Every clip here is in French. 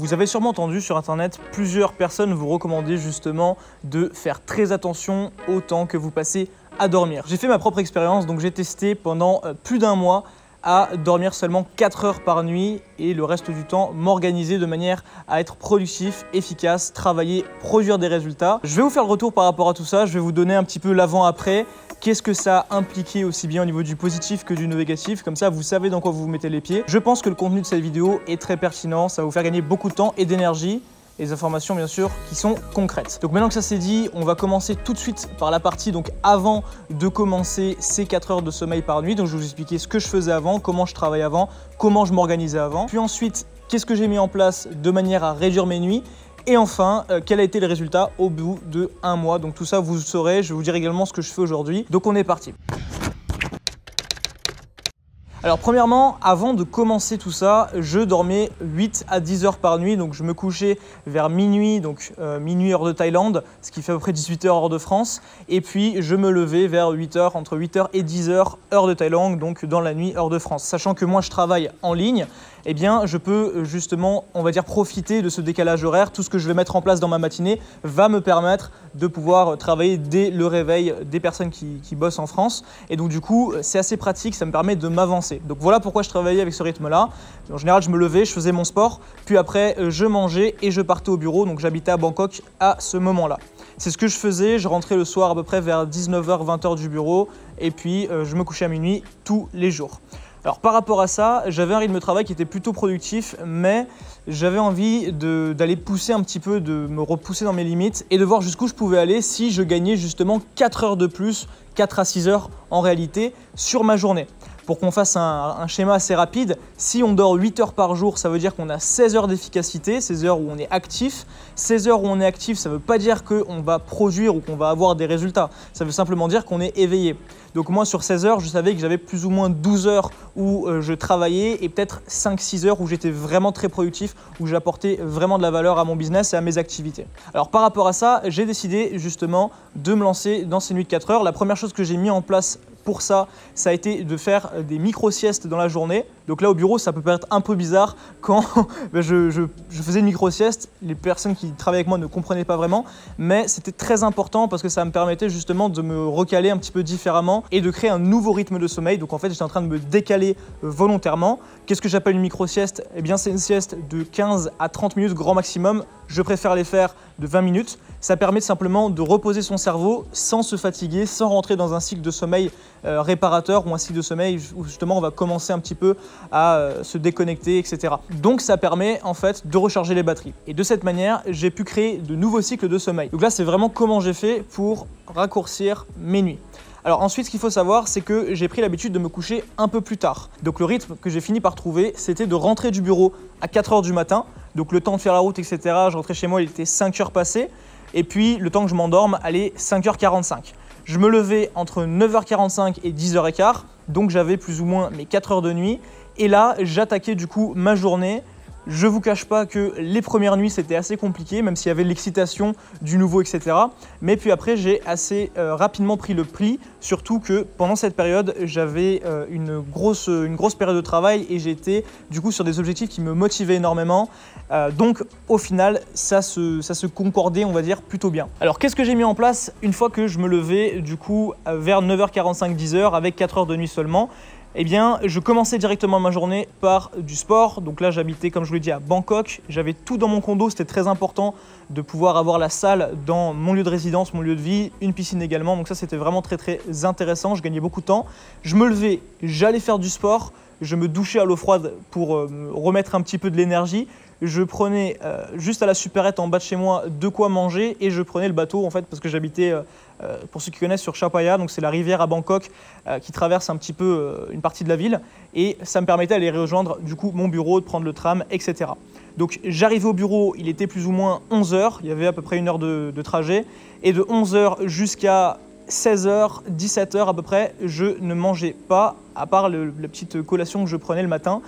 Vous avez sûrement entendu sur internet plusieurs personnes vous recommander justement de faire très attention au temps que vous passez à dormir. J'ai fait ma propre expérience, donc j'ai testé pendant plus d'un mois à dormir seulement 4 heures par nuit et le reste du temps m'organiser de manière à être productif, efficace, travailler, produire des résultats. Je vais vous faire le retour par rapport à tout ça, je vais vous donner un petit peu l'avant-après. Qu'est-ce que ça a impliqué aussi bien au niveau du positif que du négatif, comme ça vous savez dans quoi vous vous mettez les pieds. Je pense que le contenu de cette vidéo est très pertinent, ça va vous faire gagner beaucoup de temps et d'énergie. Et des informations bien sûr qui sont concrètes. Donc maintenant que ça c'est dit, on va commencer tout de suite par la partie donc avant de commencer ces 4 heures de sommeil par nuit. Donc je vais vous expliquer ce que je faisais avant, comment je travaillais avant, comment je m'organisais avant. Puis ensuite, qu'est-ce que j'ai mis en place de manière à réduire mes nuits. Et enfin, quel a été le résultat au bout de un mois. Donc tout ça vous saurez, je vais vous dire également ce que je fais aujourd'hui. Donc on est parti. Alors premièrement, avant de commencer tout ça, je dormais 8 à 10 heures par nuit, donc je me couchais vers minuit, donc minuit heure de Thaïlande, ce qui fait à peu près 18 heures heure de France, et puis je me levais vers 8 heures, entre 8 heures et 10 heures heure de Thaïlande, donc dans la nuit heure de France. Sachant que moi je travaille en ligne, eh bien je peux justement, on va dire, profiter de ce décalage horaire. Tout ce que je vais mettre en place dans ma matinée va me permettre de pouvoir travailler dès le réveil des personnes qui bossent en France, et donc du coup c'est assez pratique, ça me permet de m'avancer. Donc voilà pourquoi je travaillais avec ce rythme-là. En général, je me levais, je faisais mon sport, puis après, je mangeais et je partais au bureau. Donc j'habitais à Bangkok à ce moment-là. C'est ce que je faisais. Je rentrais le soir à peu près vers 19h, 20h du bureau et puis je me couchais à minuit tous les jours. Alors par rapport à ça, j'avais un rythme de travail qui était plutôt productif, mais j'avais envie d'aller pousser un petit peu, de me repousser dans mes limites et de voir jusqu'où je pouvais aller si je gagnais justement 4 heures de plus, 4 à 6 heures en réalité, sur ma journée. Pour qu'on fasse un schéma assez rapide, si on dort 8 heures par jour, ça veut dire qu'on a 16 heures d'efficacité, 16 heures où on est actif. 16 heures où on est actif, ça ne veut pas dire qu'on va produire ou qu'on va avoir des résultats. Ça veut simplement dire qu'on est éveillé. Donc moi, sur 16 heures, je savais que j'avais plus ou moins 12 heures où je travaillais et peut-être 5-6 heures où j'étais vraiment très productif, où j'apportais vraiment de la valeur à mon business et à mes activités. Alors par rapport à ça, j'ai décidé justement de me lancer dans ces nuits de 4 heures. La première chose que j'ai mis en place pour ça, ça a été de faire des micro-siestes dans la journée. Donc là au bureau, ça peut paraître un peu bizarre quand je faisais une micro-sieste. Les personnes qui travaillaient avec moi ne comprenaient pas vraiment, mais c'était très important parce que ça me permettait justement de me recaler un petit peu différemment et de créer un nouveau rythme de sommeil. Donc en fait, j'étais en train de me décaler volontairement. Qu'est-ce que j'appelle une micro-sieste? Eh bien, c'est une sieste de 15 à 30 minutes grand maximum. Je préfère les faire de 20 minutes. Ça permet simplement de reposer son cerveau sans se fatiguer, sans rentrer dans un cycle de sommeil réparateur ou un cycle de sommeil où justement on va commencer un petit peu à se déconnecter, etc. Donc ça permet en fait de recharger les batteries. Et de cette manière, j'ai pu créer de nouveaux cycles de sommeil. Donc là, c'est vraiment comment j'ai fait pour raccourcir mes nuits. Alors ensuite, ce qu'il faut savoir, c'est que j'ai pris l'habitude de me coucher un peu plus tard. Donc le rythme que j'ai fini par trouver, c'était de rentrer du bureau à 4 heures du matin. Donc le temps de faire la route, etc. Je rentrais chez moi, il était 5 heures passées. Et puis le temps que je m'endorme, allait 5h45. Je me levais entre 9h45 et 10h15. Donc j'avais plus ou moins mes 4 heures de nuit. Et là, j'attaquais du coup ma journée. Je vous cache pas que les premières nuits c'était assez compliqué, même s'il y avait l'excitation du nouveau, etc. Mais puis après j'ai assez rapidement pris le pli, surtout que pendant cette période j'avais une grosse période de travail et j'étais du coup sur des objectifs qui me motivaient énormément. Donc au final ça se concordait, on va dire, plutôt bien. Alors qu'est-ce que j'ai mis en place une fois que je me levais du coup vers 9h45, 10h avec 4 heures de nuit seulement? Eh bien, je commençais directement ma journée par du sport. Donc là, j'habitais, comme je vous l'ai dit, à Bangkok. J'avais tout dans mon condo. C'était très important de pouvoir avoir la salle dans mon lieu de résidence, mon lieu de vie, une piscine également. Donc ça, c'était vraiment très, très intéressant. Je gagnais beaucoup de temps. Je me levais, j'allais faire du sport. Je me douchais à l'eau froide pour me remettre un petit peu de l'énergie. Je prenais juste à la supérette en bas de chez moi de quoi manger et je prenais le bateau en fait parce que j'habitais, pour ceux qui connaissent, sur Chao Phraya, donc c'est la rivière à Bangkok qui traverse un petit peu une partie de la ville et ça me permettait d'aller rejoindre du coup mon bureau, de prendre le tram, etc. Donc j'arrivais au bureau, il était plus ou moins 11h, il y avait à peu près 1 heure de trajet et de 11h jusqu'à 16h, 17h à peu près, je ne mangeais pas à part la petite collation que je prenais le matin,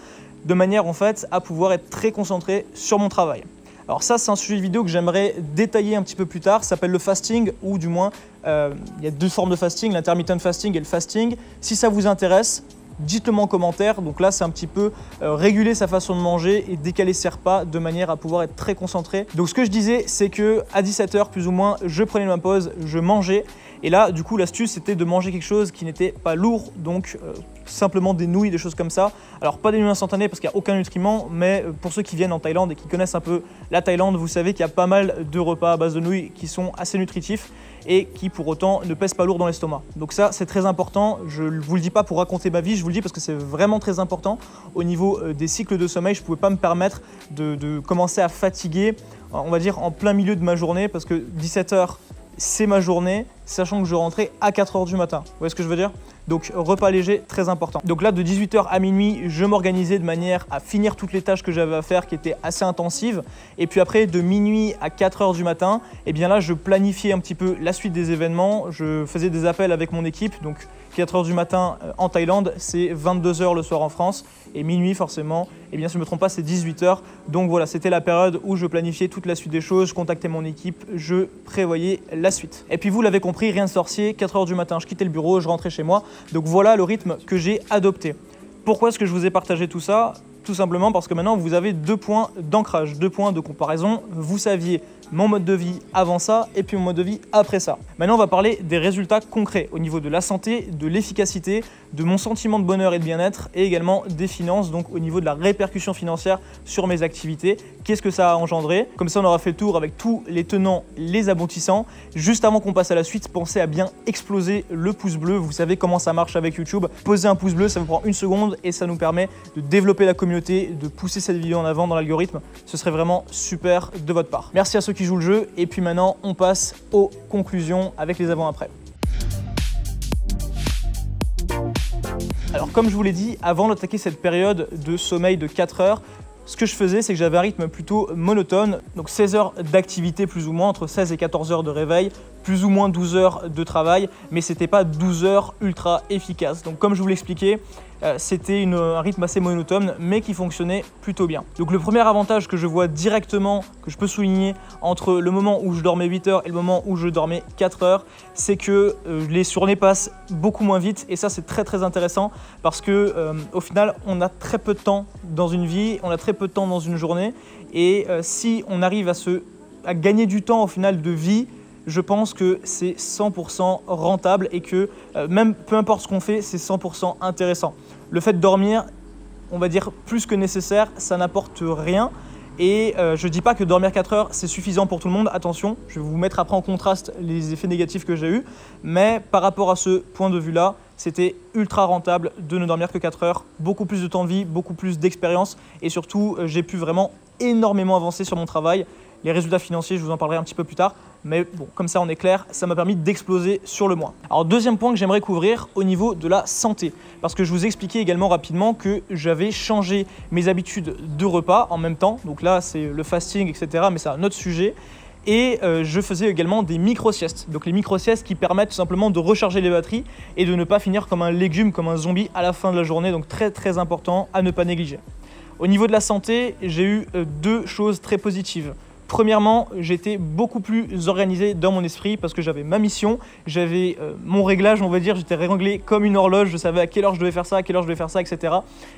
de manière en fait à pouvoir être très concentré sur mon travail. Alors ça, c'est un sujet de vidéo que j'aimerais détailler un petit peu plus tard, ça s'appelle le fasting, ou du moins, il y a 2 formes de fasting, l'intermittent fasting et le fasting. Si ça vous intéresse, dites-le moi en commentaire. Donc là, c'est un petit peu réguler sa façon de manger et décaler ses repas de manière à pouvoir être très concentré. Donc ce que je disais, c'est que à 17 h plus ou moins, je prenais ma pause, je mangeais. Et là, du coup, l'astuce, c'était de manger quelque chose qui n'était pas lourd, donc simplement des nouilles, des choses comme ça. Alors, pas des nouilles instantanées parce qu'il n'y a aucun nutriment, mais pour ceux qui viennent en Thaïlande et qui connaissent un peu la Thaïlande, vous savez qu'il y a pas mal de repas à base de nouilles qui sont assez nutritifs et qui, pour autant, ne pèsent pas lourd dans l'estomac. Donc ça, c'est très important. Je ne vous le dis pas pour raconter ma vie, je vous le dis parce que c'est vraiment très important. Au niveau des cycles de sommeil, je ne pouvais pas me permettre de commencer à fatiguer, on va dire, en plein milieu de ma journée parce que 17 h, c'est ma journée, sachant que je rentrais à 4 h du matin. Vous voyez ce que je veux dire? Donc repas léger, très important. Donc là, de 18 h à minuit, je m'organisais de manière à finir toutes les tâches que j'avais à faire qui étaient assez intensives. Et puis après, de minuit à 4 h du matin, et bien là, je planifiais un petit peu la suite des événements. Je faisais des appels avec mon équipe. Donc 4 h du matin en Thaïlande, c'est 22 h le soir en France. Et minuit, forcément, et bien si je ne me trompe pas, c'est 18 h. Donc voilà, c'était la période où je planifiais toute la suite des choses. Je contactais mon équipe, je prévoyais la suite. Et puis vous l'avez compris, rien de sorcier, 4 h du matin, je quittais le bureau, je rentrais chez moi. Donc voilà le rythme que j'ai adopté. Pourquoi est-ce que je vous ai partagé tout ça? Tout simplement parce que maintenant vous avez 2 points d'ancrage, 2 points de comparaison. Vous saviez mon mode de vie avant ça et puis mon mode de vie après ça. Maintenant on va parler des résultats concrets au niveau de la santé, de l'efficacité, de mon sentiment de bonheur et de bien-être et également des finances, donc au niveau de la répercussion financière sur mes activités. Qu'est-ce que ça a engendré? Comme ça on aura fait le tour avec tous les tenants, les aboutissants. Juste avant qu'on passe à la suite, pensez à bien exploser le pouce bleu. Vous savez comment ça marche avec YouTube. Posez un pouce bleu, ça vous prend 1 seconde et ça nous permet de développer la communauté, de pousser cette vidéo en avant dans l'algorithme. Ce serait vraiment super de votre part. Merci à ceux qui jouent le jeu et puis maintenant on passe aux conclusions avec les avant-après. Alors comme je vous l'ai dit, avant d'attaquer cette période de sommeil de 4 heures, ce que je faisais, c'est que j'avais un rythme plutôt monotone, donc 16 heures d'activité plus ou moins, entre 16 et 14 heures de réveil, plus ou moins 12 heures de travail, mais c'était pas 12 heures ultra efficaces. Donc comme je vous l'expliquais, c'était un rythme assez monotone, mais qui fonctionnait plutôt bien. Donc le premier avantage que je vois directement, que je peux souligner, entre le moment où je dormais 8 heures et le moment où je dormais 4 heures, c'est que les journées passent beaucoup moins vite, et ça c'est très très intéressant, parce que au final, on a très peu de temps dans une vie, on a très peu de temps dans une journée, et si on arrive à gagner du temps au final de vie, je pense que c'est 100% rentable et que même peu importe ce qu'on fait, c'est 100% intéressant. Le fait de dormir, on va dire plus que nécessaire, ça n'apporte rien. Et je ne dis pas que dormir 4 heures, c'est suffisant pour tout le monde. Attention, je vais vous mettre après en contraste les effets négatifs que j'ai eus. Mais par rapport à ce point de vue-là, c'était ultra rentable de ne dormir que 4 heures. Beaucoup plus de temps de vie, beaucoup plus d'expérience. Et surtout, j'ai pu vraiment énormément avancer sur mon travail. Les résultats financiers, je vous en parlerai un petit peu plus tard. Mais bon, comme ça on est clair, ça m'a permis d'exploser sur le mois. Alors deuxième point que j'aimerais couvrir au niveau de la santé. Parce que je vous ai expliqué également rapidement que j'avais changé mes habitudes de repas en même temps. Donc là, c'est le fasting, etc. Mais c'est un autre sujet. Et je faisais également des micro-siestes. Donc les micro-siestes qui permettent tout simplement de recharger les batteries et de ne pas finir comme un légume, comme un zombie à la fin de la journée. Donc très très important à ne pas négliger. Au niveau de la santé, j'ai eu 2 choses très positives. Premièrement, j'étais beaucoup plus organisé dans mon esprit parce que j'avais ma mission, j'avais mon réglage, on va dire, j'étais réglé comme une horloge, je savais à quelle heure je devais faire ça, à quelle heure je devais faire ça, etc.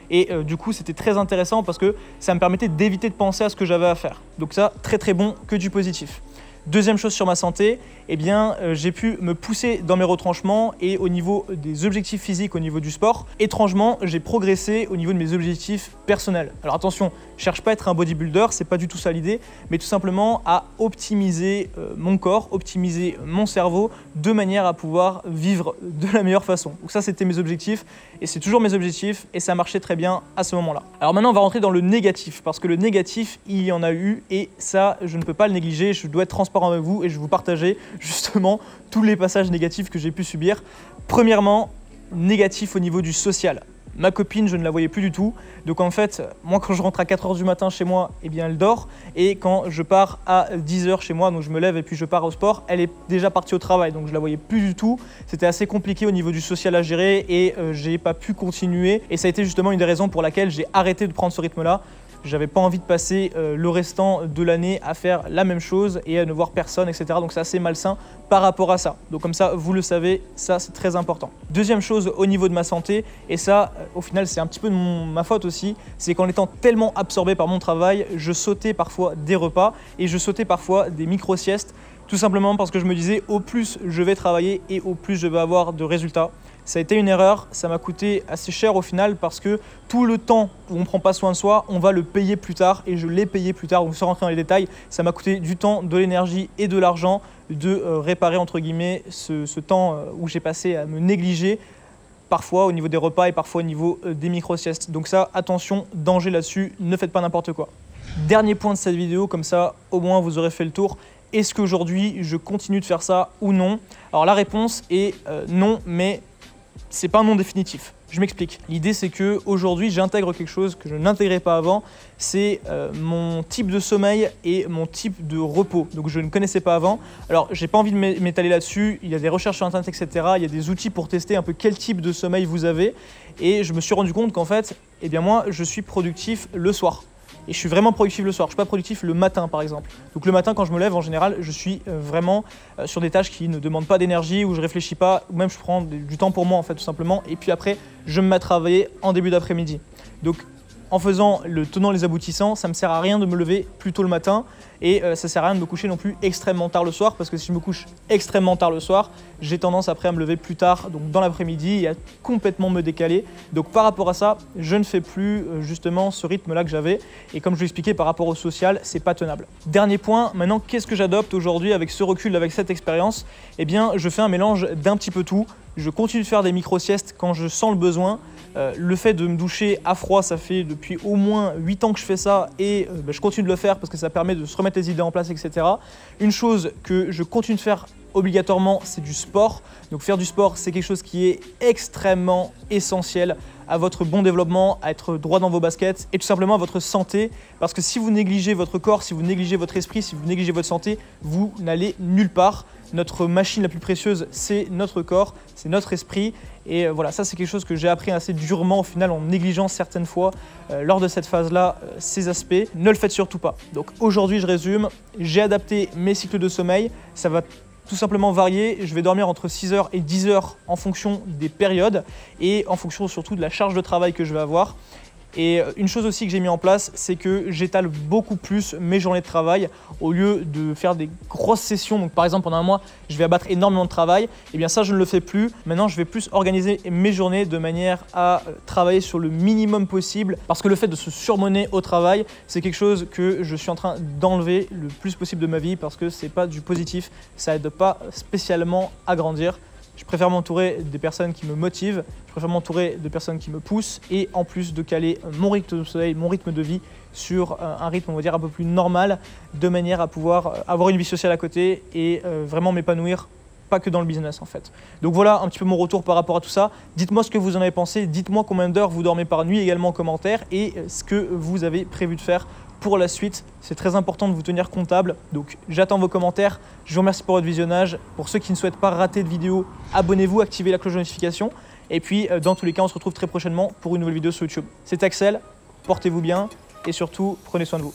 Et du coup, c'était très intéressant parce que ça me permettait d'éviter de penser à ce que j'avais à faire. Donc ça, très très bon, que du positif. Deuxième chose sur ma santé, eh bien, j'ai pu me pousser dans mes retranchements et au niveau des objectifs physiques, au niveau du sport, étrangement, j'ai progressé au niveau de mes objectifs personnels. Alors attention, je cherche pas à être un bodybuilder, c'est pas du tout ça l'idée, mais tout simplement à optimiser mon corps, optimiser mon cerveau de manière à pouvoir vivre de la meilleure façon. Donc ça, c'était mes objectifs et c'est toujours mes objectifs et ça marchait très bien à ce moment-là. Alors maintenant, on va rentrer dans le négatif parce que le négatif, il y en a eu et ça, je ne peux pas le négliger, je dois être transparent avec vous et je vais vous partager justement tous les passages négatifs que j'ai pu subir. Premièrement, négatif au niveau du social. Ma copine, je ne la voyais plus du tout. Donc en fait, moi quand je rentre à 4 h du matin chez moi, eh bien elle dort. Et quand je pars à 10 h chez moi, donc je me lève et puis je pars au sport, elle est déjà partie au travail. Donc je la voyais plus du tout. C'était assez compliqué au niveau du social à gérer et j'ai pas pu continuer. Et ça a été justement une des raisons pour laquelle j'ai arrêté de prendre ce rythme-là. J'avais pas envie de passer le restant de l'année à faire la même chose et à ne voir personne, etc. Donc c'est assez malsain par rapport à ça. Donc comme ça, vous le savez, ça c'est très important. Deuxième chose au niveau de ma santé, et ça au final c'est un petit peu de ma faute aussi, c'est qu'en étant tellement absorbé par mon travail, je sautais parfois des repas et je sautais parfois des micro-siestes, tout simplement parce que je me disais au plus je vais travailler et au plus je vais avoir de résultats. Ça a été une erreur, ça m'a coûté assez cher au final parce que tout le temps où on ne prend pas soin de soi, on va le payer plus tard et je l'ai payé plus tard. Donc sans rentrer dans les détails, ça m'a coûté du temps, de l'énergie et de l'argent de réparer entre guillemets ce temps où j'ai passé à me négliger, parfois au niveau des repas et parfois au niveau des micro-siestes. Donc ça, attention, danger là-dessus, ne faites pas n'importe quoi. Dernier point de cette vidéo, comme ça au moins vous aurez fait le tour. Est-ce qu'aujourd'hui je continue de faire ça ou non? Alors la réponse est non, mais c'est pas un non définitif. Je m'explique. L'idée c'est que aujourd'hui j'intègre quelque chose que je n'intégrais pas avant, c'est mon type de sommeil et mon type de repos. Donc je ne connaissais pas avant. Alors j'ai pas envie de m'étaler là-dessus, il y a des recherches sur internet, etc. Il y a des outils pour tester un peu quel type de sommeil vous avez. Et je me suis rendu compte qu'en fait, eh bien moi je suis productif le soir. Et je suis vraiment productif le soir, je ne suis pas productif le matin par exemple. Donc le matin quand je me lève en général, je suis vraiment sur des tâches qui ne demandent pas d'énergie, où je ne réfléchis pas, ou même je prends du temps pour moi en fait tout simplement. Et puis après, je me mets à travailler en début d'après-midi. Donc en faisant le tenant les aboutissants, ça ne me sert à rien de me lever plus tôt le matin et ça ne sert à rien de me coucher non plus extrêmement tard le soir parce que si je me couche extrêmement tard le soir, j'ai tendance après à me lever plus tard, donc dans l'après-midi et à complètement me décaler. Donc par rapport à ça, je ne fais plus justement ce rythme-là que j'avais et comme je l'expliquais par rapport au social, c'est pas tenable. Dernier point, maintenant qu'est-ce que j'adopte aujourd'hui avec ce recul, avec cette expérience? Eh bien je fais un mélange d'un petit peu tout. Je continue de faire des micro-siestes quand je sens le besoin. Le fait de me doucher à froid, ça fait depuis au moins 8 ans que je fais ça et je continue de le faire parce que ça permet de se remettre les idées en place, etc. Une chose que je continue de faire obligatoirement, c'est du sport. Donc faire du sport, c'est quelque chose qui est extrêmement essentiel à votre bon développement, à être droit dans vos baskets et tout simplement à votre santé. Parce que si vous négligez votre corps, si vous négligez votre esprit, si vous négligez votre santé, vous n'allez nulle part. Notre machine la plus précieuse, c'est notre corps, c'est notre esprit. Et voilà, ça c'est quelque chose que j'ai appris assez durement au final en négligeant certaines fois lors de cette phase-là, ces aspects. Ne le faites surtout pas. Donc aujourd'hui, je résume, j'ai adapté mes cycles de sommeil. Ça va tout simplement varier. Je vais dormir entre 6h et 10h en fonction des périodes et en fonction surtout de la charge de travail que je vais avoir. Et une chose aussi que j'ai mis en place, c'est que j'étale beaucoup plus mes journées de travail au lieu de faire des grosses sessions. Donc par exemple pendant un mois, je vais abattre énormément de travail. Et bien ça, je ne le fais plus. Maintenant, je vais plus organiser mes journées de manière à travailler sur le minimum possible. Parce que le fait de se surmener au travail, c'est quelque chose que je suis en train d'enlever le plus possible de ma vie parce que c'est pas du positif. Ça aide pas spécialement à grandir. Je préfère m'entourer des personnes qui me motivent, je préfère m'entourer de personnes qui me poussent et en plus de caler mon rythme de sommeil, mon rythme de vie sur un rythme on va dire un peu plus normal de manière à pouvoir avoir une vie sociale à côté et vraiment m'épanouir, pas que dans le business en fait. Donc voilà un petit peu mon retour par rapport à tout ça. Dites-moi ce que vous en avez pensé, dites-moi combien d'heures vous dormez par nuit également en commentaire et ce que vous avez prévu de faire pour la suite. C'est très important de vous tenir comptable, donc j'attends vos commentaires. Je vous remercie pour votre visionnage. Pour ceux qui ne souhaitent pas rater de vidéo, abonnez-vous, activez la cloche de notification. Et puis dans tous les cas, on se retrouve très prochainement pour une nouvelle vidéo sur YouTube. C'est Axel, portez-vous bien et surtout, prenez soin de vous.